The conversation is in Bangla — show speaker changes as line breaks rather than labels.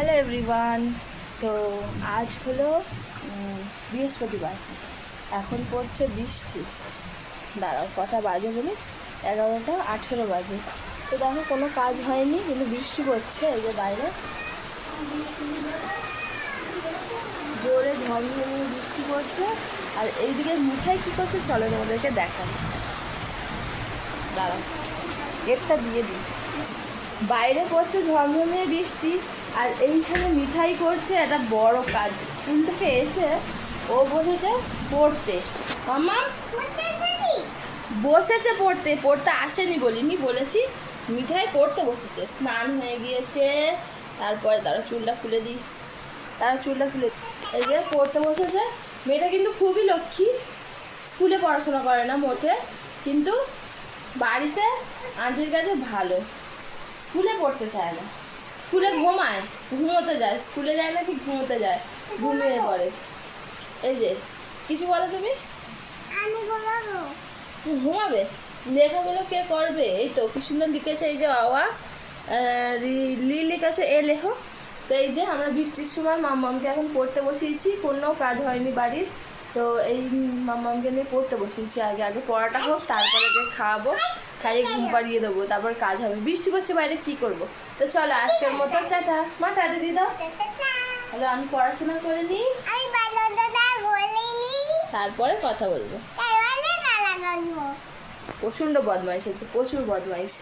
Hello everyone. তো আজ হলো বৃহস্পতিবার, এখন পড়ছে বৃষ্টি। দাঁড়াও কটা বাজে বলি, 11:18 বাজে। তো দেখো কোনো কাজ হয়নি, কিন্তু বৃষ্টি পড়ছে। এই যে বাইরে জোরে ঝমঝমিয়ে বৃষ্টি পড়ছে। আর এইদিকে মিঠাই কী করছে চলো তোমাদেরকে দেখাই। দাঁড়াও গেটটা দিয়ে দিই। বাইরে পড়ছে ঝমঝমিয়ে বৃষ্টি, আর এইখানে মিঠাই করছে একটা বড় কাজ। স্কুল থেকে এসে ও বসেছে পড়তে। মাম্মা বসেছে পড়তে, পড়তে আসেনি বলিনি, বলেছি মিঠাই পড়তে বসেছে। স্নান হয়ে গিয়েছে, তারপরে তারা চুলটা খুলে দিই, এই যে পড়তে বসেছে। মেয়েটা কিন্তু খুবই লক্ষ্মী, স্কুলে পড়াশোনা করে না মোটে, কিন্তু বাড়িতে আন্টির কাছে ভালো। স্কুলে পড়তে চায় না, স্কুলে ঘুমায়, ঘুমোতে যায়। স্কুলে যায় না কি ঘুমোতে যায়, ঘুমিয়ে পড়ে। এই যে কিছু বলো তুমি? ঘুমাবে। লেখাগুলো কে করবে? এই তো কি সুন্দর লিখেছে, এই যে বাবা লিখেছে এ লেখো। তো এই যে আমরা বৃষ্টির সময় মাম্মামকে এখন পড়তে বসিয়েছি, কোনো কাজ হয়নি বাড়ির। তো এই মাম্মামকে নিয়ে পড়তে বসিয়েছি। আগে পড়াটা হোক, তারপরে ওকে খাওয়াবো, খাইয়ে ঘুম পাড়িয়ে দেবো, তারপর কাজ হবে। বৃষ্টি করছে বাইরে, কি করব। তো চলো আজকের মতো টাটা। মা টাটা দিয়ে দাও। হ্যালো, আমি পড়াশোনা করে নিই, তারপরে কথা বলবো। প্রচণ্ড বদমাইশ হচ্ছে, প্রচুর বদমাইশ।